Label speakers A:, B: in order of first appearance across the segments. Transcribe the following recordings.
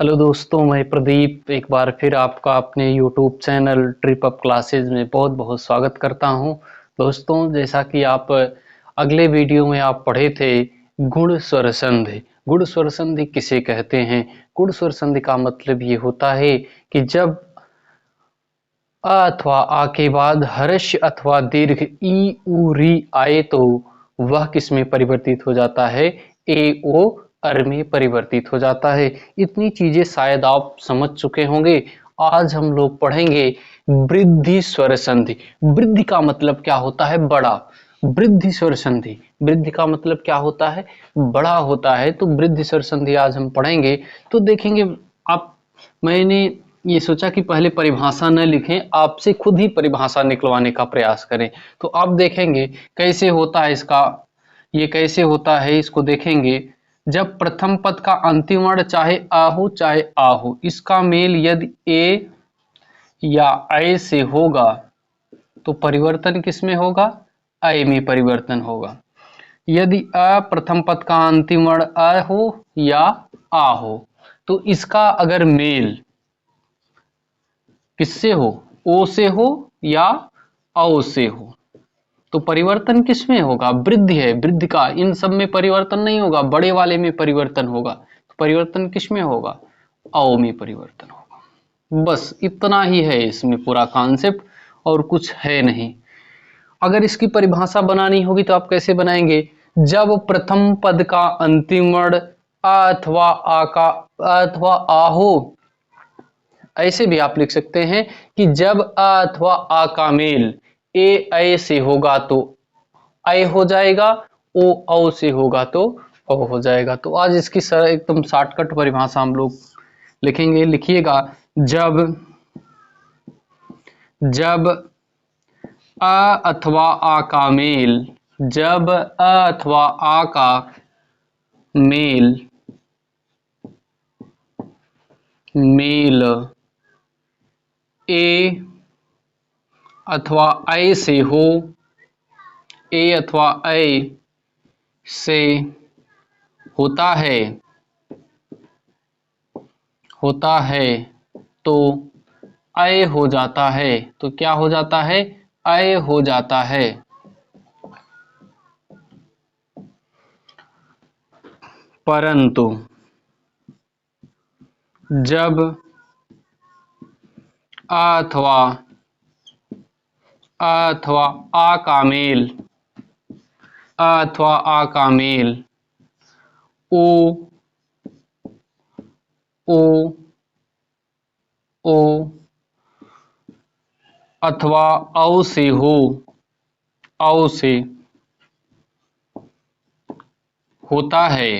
A: Hello दोस्तों, मैं प्रदीप एक बार फिर आपका अपने YouTube channel trip up classes में बहुत बहुत स्वागत करता हूं। दोस्तों, जैसा कि आप अगले वीडियो में आप पढ़े थे, गुण स्वर संधि। गुण स्वर संधि किसे कहते हैं? गुण स्वर संधि का मतलब ये होता है कि जब अ अथवा आ के बाद हर्ष अथवा दीर्घ ई उ री आए तो वह किस में परिवर्तित हो जाता है? ए ओ अर में परिवर्तित हो जाता है। इतनी चीजें शायद आप समझ चुके होंगे। आज हम लोग पढ़ेंगे वृद्धि स्वर संधि। वृद्धि का मतलब क्या होता है? बड़ा। वृद्धि स्वर संधि, वृद्धि का मतलब क्या होता है? बड़ा होता है। तो वृद्धि स्वर संधि आज हम पढ़ेंगे। तो देखेंगे आप, मैंने ये सोचा कि पहले परिभाषा न लिखें, आपसे खुद ही परिभाषा निकलवाने का प्रयास करें। तो आप देखेंगे कैसे होता है इसका, ये कैसे होता है इसको देखेंगे। जब प्रथम पद का अंतिम वर्ण चाहे आ हो चाहे आ हो, इसका मेल यदि ए या ऐ से होगा तो परिवर्तन किस में होगा? ऐ में परिवर्तन होगा। यदि अ प्रथम पद का अंतिम वर्ण अ हो या आ हो तो इसका अगर मेल किससे हो? ओ से हो या औ से हो तो परिवर्तन किस में होगा? वृद्धि है, वृद्धि का। इन सब में परिवर्तन नहीं होगा, बड़े वाले में परिवर्तन होगा। तो परिवर्तन किस में होगा? औ में परिवर्तन होगा। बस इतना ही है इसमें पूरा कॉन्सेप्ट, और कुछ है नहीं। अगर इसकी परिभाषा बनानी होगी तो आप कैसे बनाएंगे? जब प्रथम पद का अंतिम वर्ण अ अथवा आ का अथवा आ हो, ऐसे भी आप लिख सकते हैं कि जब अ अथवा आ का मेल ए ऐ से होगा तो ऐ हो जाएगा, ओ औ से होगा तो औ हो जाएगा। तो आज इसकी एकदम शॉर्टकट परिभाषा हम लोग लिखेंगे। लिखिएगा, जब जब अ अथवा आ का मेल, जब अ अथवा आ का मेल मेल ए अथवा ऐ से हो, ए अथवा ऐ से होता है तो ऐ हो जाता है। तो क्या हो जाता है? ऐ हो जाता है। परंतु जब अथवा आ का मेल, अथवा आ का मेल ओ ओ ओ अथवा औ से हो, औ से होता है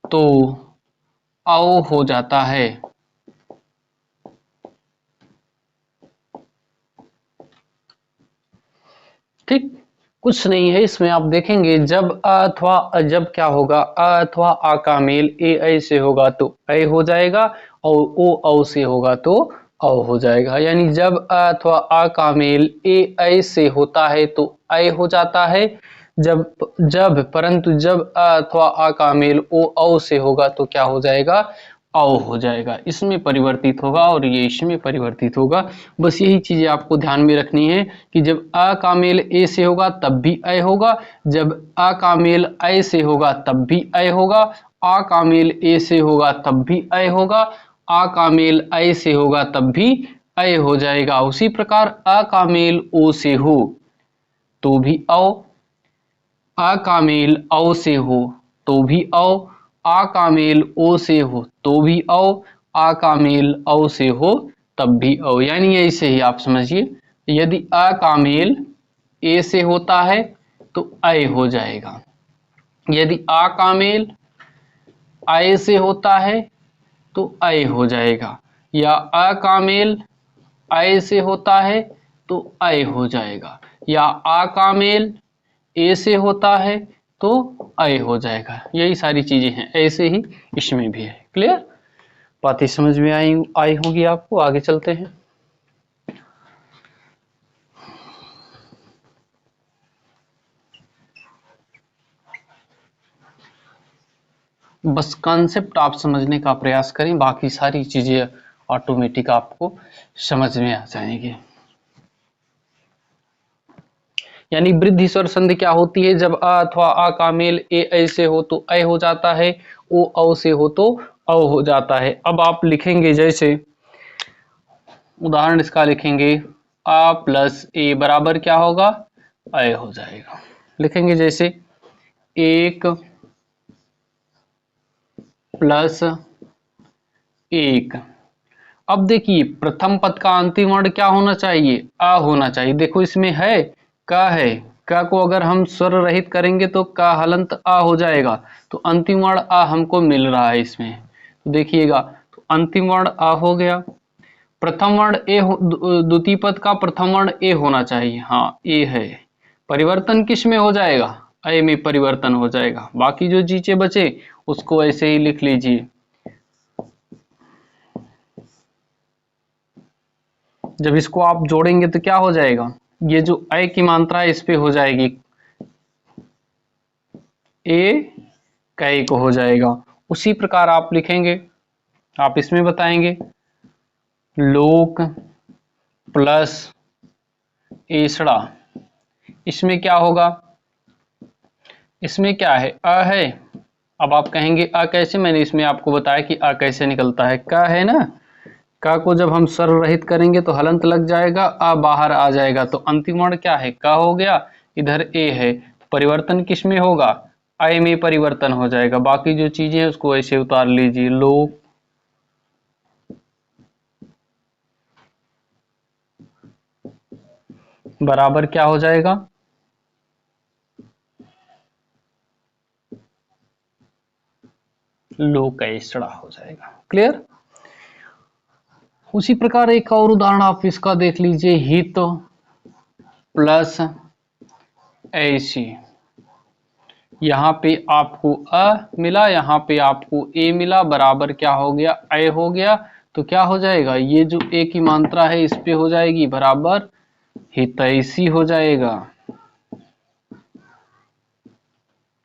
A: तो औ हो जाता है। ठीक, कुछ नहीं है इसमें। आप देखेंगे जब जब क्या होगा? अ अथवा आ का मेल ए ऐ से होगा तो ऐ हो जाएगा, और ओ औ से होगा तो औ हो जाएगा। यानी जब अ अथवा आ का मेल ए ऐ से होता है तो ऐ हो जाता है। परंतु जब अ अथवा आ का मेल ओ औ से होगा तो क्या हो जाएगा? औ हो जाएगा। इसमें परिवर्तित होगा और ये इसमें परिवर्तित होगा। बस यही चीजें आपको ध्यान में रखनी है कि जब अ का मेल ए से होगा तब भी ऐ होगा, जब अ का मेल ऐ से होगा तब भी ऐ होगा, आ का मेल ए से होगा तब भी ऐ होगा, आ का मेल ऐ से होगा तब भी ऐ हो जाएगा। उसी प्रकार अ का मेल ओ से हो तो भी औ, आ का मेल औ से हो तो भी औ, आ का मेल ओ से हो तो भी औ, आ का मेल औ से हो तब भी औ। यानी ऐसे ही आप समझिए, यदि आ का मेल ए से होता है तो ऐ हो जाएगा, यदि आ का मेल ऐ से होता है तो ऐ हो जाएगा, या आ का मेल ऐ से होता है तो ऐ हो जाएगा, या आ का मेल ए से होता है तो ऐ हो जाएगा। यही सारी चीजें हैं, ऐसे ही इसमें भी है। क्लियर? बातें समझ में आई आई होगी आपको। आगे चलते हैं। बस कॉन्सेप्ट आप समझने का प्रयास करें, बाकी सारी चीजें ऑटोमेटिक आपको समझ में आ जाएंगी। यानी वृद्धि स्वर संधि क्या होती है? जब अ अथवा आ का मेल ए ऐसे हो तो ऐ हो जाता है, ओ औ से हो तो औ हो जाता है। अब आप लिखेंगे, जैसे उदाहरण इसका लिखेंगे, आ प्लस ए बराबर क्या होगा? ऐ हो जाएगा। लिखेंगे जैसे 1 प्लस 1। अब देखिए प्रथम पद का अंतिम वर्ण क्या होना चाहिए? आ होना चाहिए। देखो इसमें है का है, का को अगर हम स्वर रहित करेंगे तो का हलंत आ हो जाएगा, तो अंतिम वर्ण आ हमको मिल रहा है इसमें। तो देखिएगा, तो अंतिम वर्ण आ हो गया। प्रथम वर्ण ए, द्वितीय पद का प्रथम वर्ण ए होना चाहिए। हाँ ए है। परिवर्तन किस में हो जाएगा? ए में परिवर्तन हो जाएगा। बाकी जो चीजें बचे उसको ऐसे ही लिख लीजिए। जब इसको आप जोड़ेंगे तो क्या हो जाएगा? ये जो ए की मात्रा है इस पे हो जाएगी, ए कै को हो जाएगा। उसी प्रकार आप लिखेंगे, आप इसमें बताएंगे लोक प्लस एसड़ा। इसमें क्या होगा? इसमें क्या है? अ है। अब आप कहेंगे अ कैसे? मैंने इसमें आपको बताया कि अ कैसे निकलता है। का है ना, का को जब हम स्वर रहित करेंगे तो हलंत लग जाएगा, आ बाहर आ जाएगा, तो अंतिम वर्ण क्या है? का हो गया। इधर ए है, तो परिवर्तन किस में होगा? आय में परिवर्तन हो जाएगा। बाकी जो चीजें हैं उसको ऐसे उतार लीजिए। लोक बराबर क्या हो जाएगा? लोकैषणा हो जाएगा। क्लियर? उसी प्रकार एक और उदाहरण आप इसका देख लीजिए, हित प्लस ऐसी। यहाँ पे आपको अ मिला, यहाँ पे आपको ए मिला, बराबर क्या हो गया? ऐ हो गया। तो क्या हो जाएगा? ये जो ए की मात्रा है इस पे हो जाएगी, बराबर हितैषी हो जाएगा।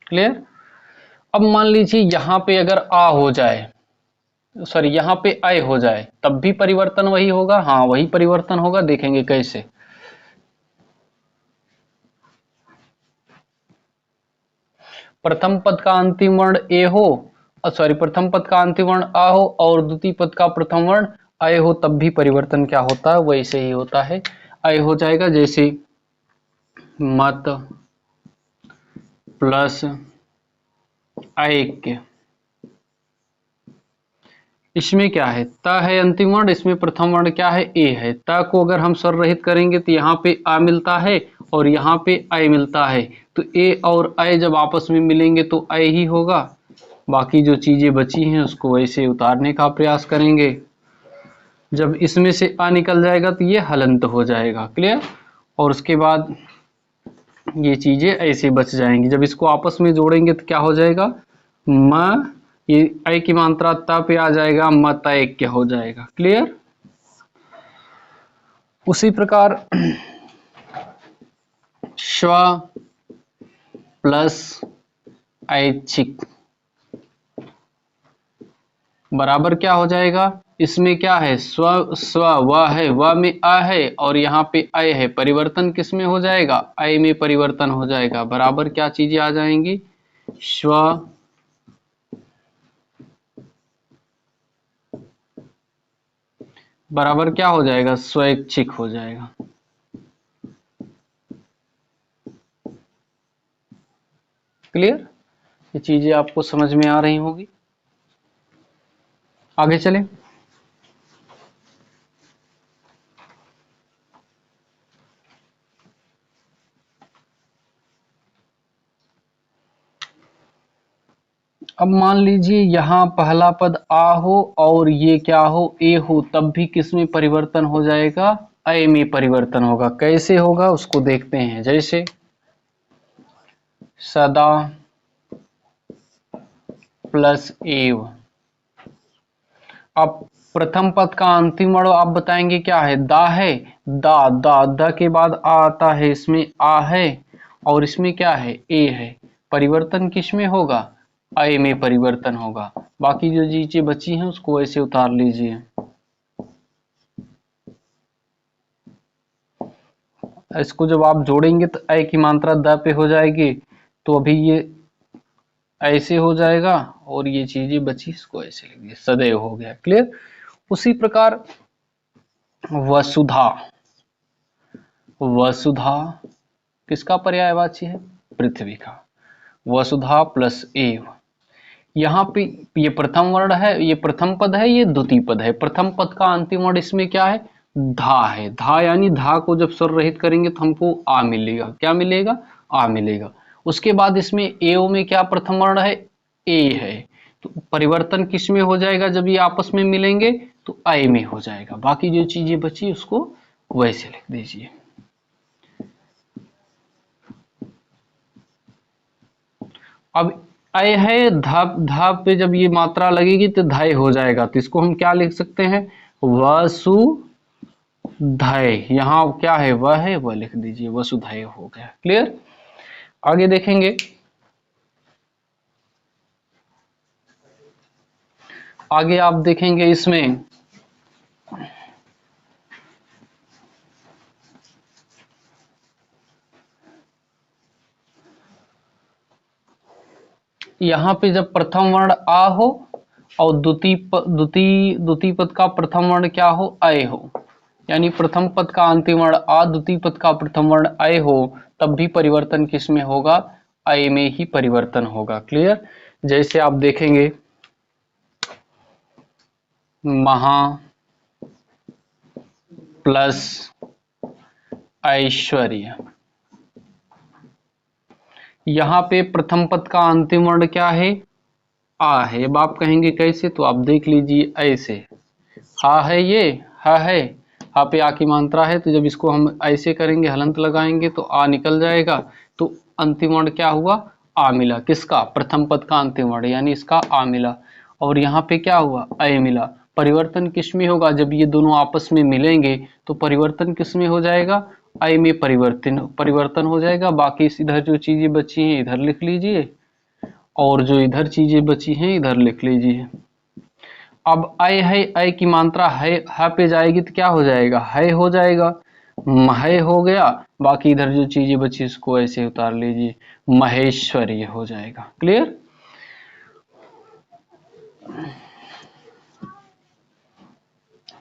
A: क्लियर? अब मान लीजिए यहाँ पे अगर आ हो जाए, सॉरी यहाँ पे ऐ हो जाए, तब भी परिवर्तन वही होगा। हाँ वही परिवर्तन होगा, देखेंगे कैसे। प्रथम पद का अंतिम वर्ण ए हो, सॉरी प्रथम पद का अंतिम वर्ण आ हो और द्वितीय पद का प्रथम वर्ण ऐ हो, तब भी परिवर्तन क्या होता है? वैसे ही होता है, ऐ हो जाएगा। जैसे मत प्लस ऐक्य। इसमें क्या है? त है अंतिम वर्ण, इसमें प्रथम वर्ण क्या है? ए है। त को अगर हम स्वर रहित करेंगे तो यहाँ पे आ मिलता है और यहाँ पे ऐ मिलता है, तो ए और ऐ जब आपस में मिलेंगे तो ऐ ही होगा। बाकी जो चीजें बची हैं उसको वैसे उतारने का प्रयास करेंगे। जब इसमें से आ निकल जाएगा तो ये हलंत हो जाएगा। क्लियर? और उसके बाद ये चीजें ऐसे बच जाएंगी। जब इसको आपस में जोड़ेंगे तो क्या हो जाएगा? म, ये ऐ की मात्रा त पे आ जाएगा, मतैक्य हो जाएगा। क्लियर? उसी प्रकार स्व प्लस ऐच्छिक बराबर क्या हो जाएगा? इसमें क्या है? स्व स्व व है, व में अ है और यहाँ पे ऐ है। परिवर्तन किस में हो जाएगा? ऐ में परिवर्तन हो जाएगा। बराबर क्या चीजें आ जाएंगी? स्व बराबर क्या हो जाएगा? स्वैच्छिक हो जाएगा। क्लियर? ये चीजें आपको समझ में आ रही होगी। आगे चलें। अब मान लीजिए यहाँ पहला पद आ हो और ये क्या हो? ए हो, तब भी किस में परिवर्तन हो जाएगा? ऐ में परिवर्तन होगा। कैसे होगा उसको देखते हैं। जैसे सदा प्लस एव। अब प्रथम पद का अंतिम वर्ण आप बताएंगे क्या है? दा है। दा दा दा के बाद आ आता है, इसमें आ है और इसमें क्या है? ए है। परिवर्तन किस में होगा? अय में परिवर्तन होगा। बाकी जो चीजें बची हैं उसको ऐसे उतार लीजिए। इसको जब आप जोड़ेंगे तो अय की मात्रा द पे हो जाएगी, तो अभी ये ऐसे हो जाएगा और ये चीजें बची इसको ऐसे लिख दिए, सदैव हो गया। क्लियर। उसी प्रकार वसुधा, वसुधा किसका पर्यायवाची है? पृथ्वी का। वसुधा प्लस एव, यहाँ पे ये प्रथम वर्ण है, ये प्रथम पद है, ये द्वितीय पद है। प्रथम पद का अंतिम वर्ण इसमें क्या है? धा है। धा यानी धा को जब स्वर रहित करेंगे तो हमको आ मिलेगा। क्या मिलेगा? आ मिलेगा। उसके बाद इसमें एव में क्या प्रथम वर्ण है? ए है। तो परिवर्तन किस में हो जाएगा? जब ये आपस में मिलेंगे तो अय में हो जाएगा। बाकी जो चीजें बची उसको वैसे लिख दीजिए। अब अय है, धा धा पे जब ये मात्रा लगेगी तो धाय हो जाएगा, तो इसको हम क्या लिख सकते हैं? वसुधय। यहाँ क्या है? वह है, वह लिख दीजिए, वसुधय हो गया। क्लियर। आगे देखेंगे, आगे आप देखेंगे इसमें यहाँ पे जब प्रथम वर्ण आ हो और द्वितीय पद का प्रथम वर्ण क्या हो? अय हो, यानी प्रथम पद का अंतिम वर्ण आ, द्वितीय पद का प्रथम वर्ण अय हो, तब भी परिवर्तन किस में होगा? अय में ही परिवर्तन होगा। क्लियर। जैसे आप देखेंगे महा प्लस ऐश्वर्य, यहाँ पे प्रथम पद का अंतिम वर्ण क्या है? आ है। अब आप कहेंगे कैसे, तो आप देख लीजिए ऐसे, हा है, ये हा है, हा पे आ की मात्रा है, तो जब इसको हम ऐसे करेंगे, हलंत लगाएंगे तो आ निकल जाएगा, तो अंतिम वर्ण क्या हुआ? आ मिला। किसका? प्रथम पद का अंतिम वर्ण, यानी इसका आ मिला। और यहाँ पे क्या हुआ? अय मिला। परिवर्तन किस में होगा? जब ये दोनों आपस में मिलेंगे तो परिवर्तन किस में हो जाएगा? अय में परिवर्तन हो जाएगा। बाकी इधर जो चीजें बची हैं इधर लिख लीजिए, और जो इधर चीजें बची हैं इधर लिख लीजिए। अब अय है, अय की मात्रा है ह पे जाएगी तो क्या हो जाएगा? है हो जाएगा। महे हो गया। बाकी इधर जो चीजें बची इसको ऐसे उतार लीजिए, महेश्वरी हो जाएगा। क्लियर।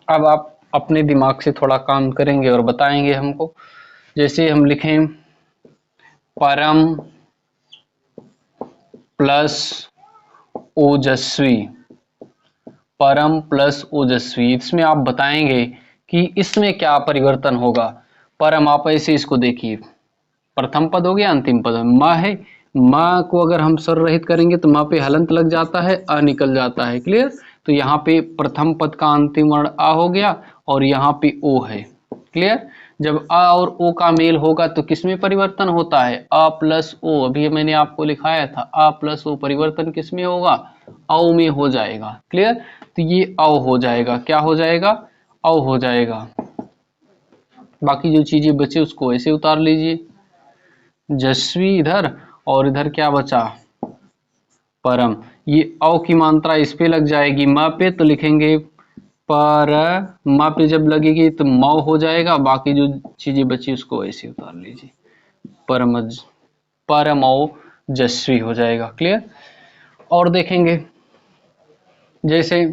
A: अब आप अपने दिमाग से थोड़ा काम करेंगे और बताएंगे हमको। जैसे हम लिखें परम प्लस ओजस्वी, परम प्लस ओजस्वी, इसमें आप बताएंगे कि इसमें क्या परिवर्तन होगा। परम, आप ऐसे इसको देखिए, प्रथम पद हो गया, अंतिम पद म है। म को अगर हम स्वर रहित करेंगे तो म पे हलंत लग जाता है, अ निकल जाता है। क्लियर। तो यहाँ पे प्रथम पद का अंतिम वर्ण आ हो गया और यहाँ पे ओ है। क्लियर। जब अ और ओ का मेल होगा तो किसमें परिवर्तन होता है? अ प्लस ओ। अभी मैंने आपको लिखाया था अ प्लस ओ, परिवर्तन किसमें होगा? औ में हो जाएगा। क्लियर। तो ये औ हो जाएगा। क्या हो जाएगा? औ हो जाएगा। बाकी जो चीजें बचे उसको ऐसे उतार लीजिए, जस्वी इधर, और इधर क्या बचा? परम। ये औ की मात्रा इस पे लग जाएगी म पे, तो लिखेंगे पर, म पे जब लगेगी तो मौ हो जाएगा। बाकी जो चीजें बची उसको ऐसे उतार लीजिए, परमज, परमौ जस्वी हो जाएगा। क्लियर। और देखेंगे जैसे,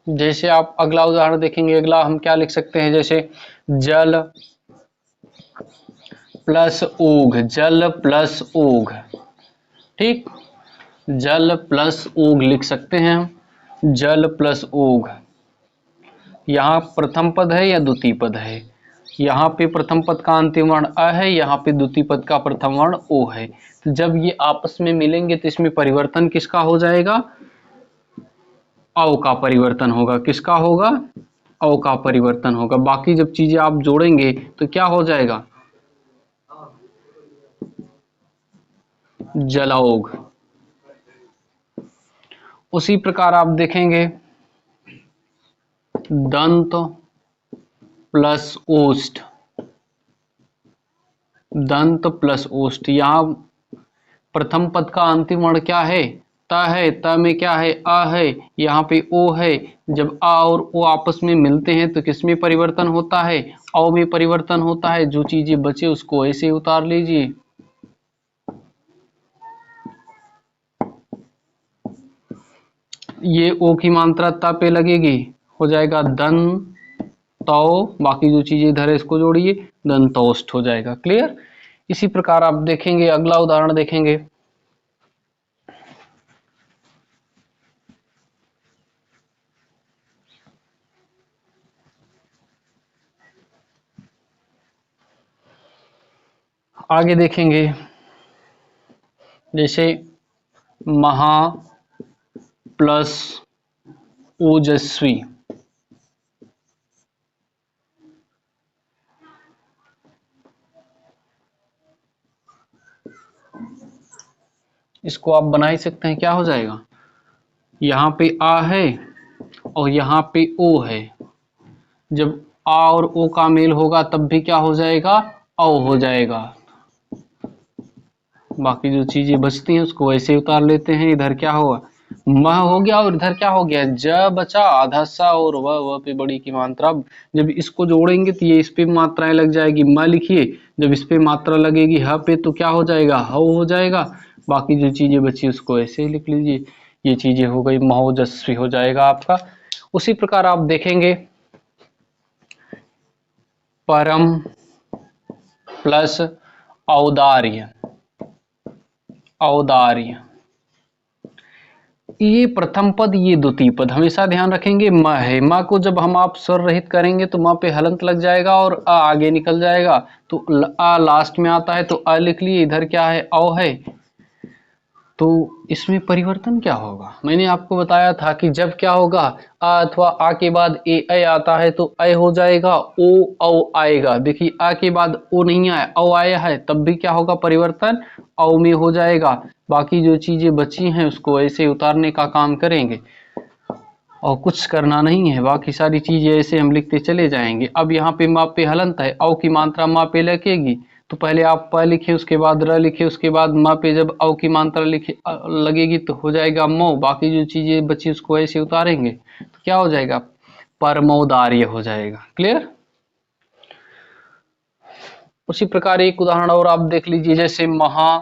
A: जैसे आप अगला उदाहरण देखेंगे, अगला हम क्या लिख सकते हैं? जैसे जल प्लस ऊघ, जल प्लस ऊघ। ठीक, जल प्लस ऊघ लिख सकते हैं हम। जल प्लस ऊघ, यहाँ प्रथम पद है या द्वितीय पद है? यहाँ पे प्रथम पद का अंतिम वर्ण अ है, यहाँ पे द्वितीय पद का प्रथम वर्ण ओ है। तो जब ये आपस में मिलेंगे तो इसमें परिवर्तन किसका हो जाएगा? औ का परिवर्तन होगा। किसका होगा? औ का परिवर्तन होगा। बाकी जब चीजें आप जोड़ेंगे तो क्या हो जाएगा? जलौघ। उसी प्रकार आप देखेंगे दंत प्लस ओष्ठ, दंत प्लस ओष्ठ। यहाँ प्रथम पद का अंतिम वर्ण क्या है? त है। त में क्या है? अ है। यहाँ पे ओ है। जब अ और ओ आपस में मिलते हैं तो किस में परिवर्तन होता है? औ में परिवर्तन होता है। जो चीजें बचे उसको ऐसे उतार लीजिए। ये ओ की मात्रा त पे लगेगी, हो जाएगा दन तौ। बाकी जो चीजें इधर है इसको जोड़िए, दंतोष्ठ हो जाएगा। क्लियर? इसी प्रकार आप देखेंगे, अगला उदाहरण देखेंगे। आगे देखेंगे, जैसे महा प्लस ओजस्वी। इसको आप बना ही सकते हैं। क्या हो जाएगा? यहाँ पे आ है और यहाँ पे ओ है। जब आ और ओ का मेल होगा तब भी क्या हो जाएगा? औ हो जाएगा। बाकी जो चीजें बचती हैं उसको ऐसे उतार लेते हैं। इधर क्या होगा? म हो गया और इधर क्या हो गया? ज बचा, आधा सा और व पे बड़ी की मात्रा। जब इसको जोड़ेंगे तो ये इस पे मात्राएं लग जाएगी। म लिखिए, जब इस पे मात्रा लगेगी ह पे तो क्या हो जाएगा? ह हो जाएगा। बाकी जो चीजें बची उसको ऐसे ही लिख लीजिए। ये चीजें हो गई, महोजस्वी हो जाएगा आपका। उसी प्रकार आप देखेंगे परम प्लस औदार्य। औदार्य, ये प्रथम पद, ये द्वितीय पद। हमेशा ध्यान रखेंगे म है। म को जब हम आप स्वर रहित करेंगे तो म पे हलंत लग जाएगा और अ आगे निकल जाएगा, तो अ लास्ट में आता है तो अ लिख लिए। इधर क्या है? औ है। तो इसमें परिवर्तन क्या होगा? मैंने आपको बताया था कि जब क्या होगा, आ अथवा आ के बाद ए आता है तो ए हो जाएगा, ओ औ आएगा। देखिए आ के बाद ओ नहीं आया, औ आया है, तब भी क्या होगा? परिवर्तन औ में हो जाएगा। बाकी जो चीजें बची हैं उसको ऐसे उतारने का काम करेंगे और कुछ करना नहीं है। बाकी सारी चीजें ऐसे हम लिखते चले जाएंगे। अब यहाँ पे मा पे हलंत है, औ की मात्रा मा पे लगेगी तो पहले आप प लिखे, उसके बाद र लिखे, उसके बाद मा पे जब औ की मात्रा लिखे लगेगी तो हो जाएगा मो। बाकी जो चीजें बची उसको ऐसे उतारेंगे तो क्या हो जाएगा? परमौदार्य हो जाएगा। क्लियर? उसी प्रकार एक उदाहरण और आप देख लीजिए, जैसे महा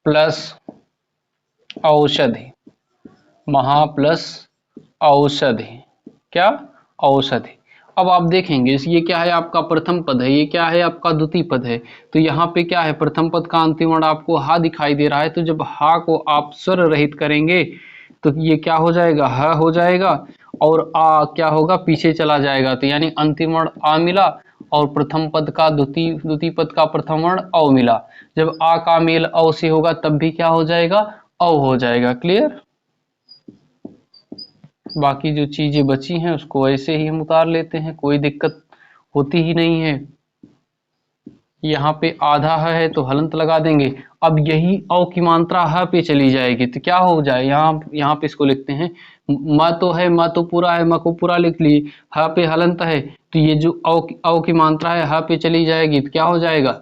A: प्लस औषधि। महा प्लस औषधि, क्या? औषधि। अब आप देखेंगे ये क्या है? आपका प्रथम पद है। ये क्या है? आपका द्वितीय पद है। तो यहाँ पे क्या है? प्रथम पद का अंतिम वर्ण आपको हा दिखाई दे रहा है। तो जब हा को आप स्वर रहित करेंगे तो ये क्या हो जाएगा? ह हो जाएगा और आ क्या होगा? पीछे चला जाएगा। तो यानी अंतिम वर्ण आ मिला और प्रथम पद का द्वितीय पद का प्रथम वर्ण औ मिला। जब आ का मेल औ से होगा तब भी क्या हो जाएगा? औ हो जाएगा। क्लियर? बाकी जो चीजें बची हैं उसको ऐसे ही हम उतार लेते हैं, कोई दिक्कत होती ही नहीं है। यहाँ पे आधा है तो हलंत लगा देंगे। अब यही औ की मात्रा ह पे चली जाएगी तो क्या हो जाए? यहाँ पे इसको लिखते हैं, म तो है, म तो पूरा है, म को पूरा लिख लिए। ह पे हलंत है तो ये जो औ की मात्रा है ह पे चली जाएगी तो क्या हो जाएगा?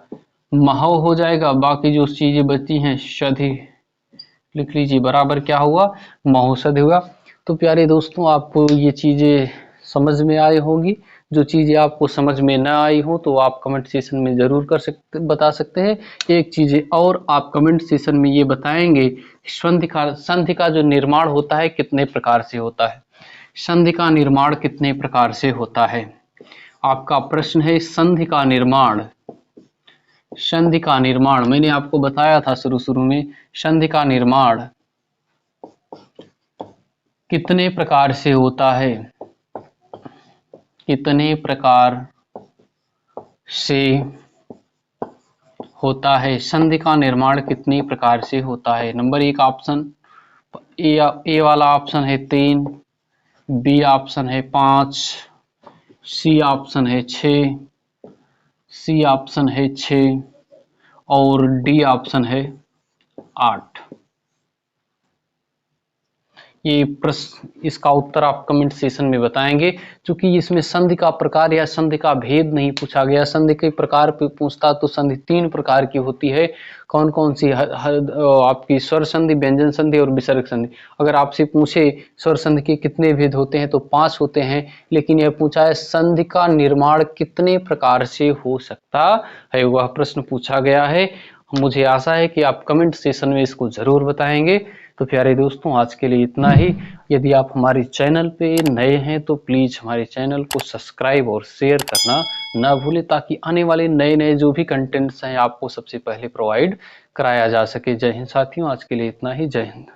A: महौ हो जाएगा। बाकी जो चीजें बची हैं शधि लिख लीजिए, बराबर क्या हुआ? महोषध हुआ। तो प्यारे दोस्तों, आपको ये चीजें समझ में आई होंगी। जो चीजें आपको समझ में ना आई हो तो आप कमेंट सेशन में जरूर बता सकते हैं। एक चीजें और आप कमेंट सेशन में ये बताएंगे, संधि का जो निर्माण होता है कितने प्रकार से होता है? संधि का निर्माण कितने प्रकार से होता है? आपका प्रश्न है संधि का निर्माण। संधि का निर्माण मैंने आपको बताया था शुरू में, संधि का निर्माण कितने प्रकार से होता है? कितने प्रकार से होता है? संधि का निर्माण कितने प्रकार से होता है? नंबर एक ऑप्शन ए वाला ऑप्शन है 3, बी ऑप्शन है 5, सी ऑप्शन है 6, सी ऑप्शन है 6 और डी ऑप्शन है 8। ये प्रश्न, इसका उत्तर आप कमेंट सेशन में बताएंगे। क्योंकि इसमें संधि का प्रकार या संधि का भेद नहीं पूछा गया। संधि के प्रकार पे पूछता तो संधि 3 प्रकार की होती है। कौन कौन सी? आपकी स्वर संधि, व्यंजन संधि और विसर्ग संधि। अगर आपसे पूछे स्वर संधि के कितने भेद होते हैं तो 5 होते हैं, लेकिन यह पूछा है संधि का निर्माण कितने प्रकार से हो सकता है, वह प्रश्न पूछा गया है। मुझे आशा है कि आप कमेंट सेशन में इसको जरूर बताएंगे। तो प्यारे दोस्तों, आज के लिए इतना ही। यदि आप हमारे चैनल पे नए हैं तो प्लीज हमारे चैनल को सब्सक्राइब और शेयर करना ना भूलें, ताकि आने वाले नए नए जो भी कंटेंट्स हैं आपको सबसे पहले प्रोवाइड कराया जा सके। जय हिंद साथियों, आज के लिए इतना ही। जय हिंद।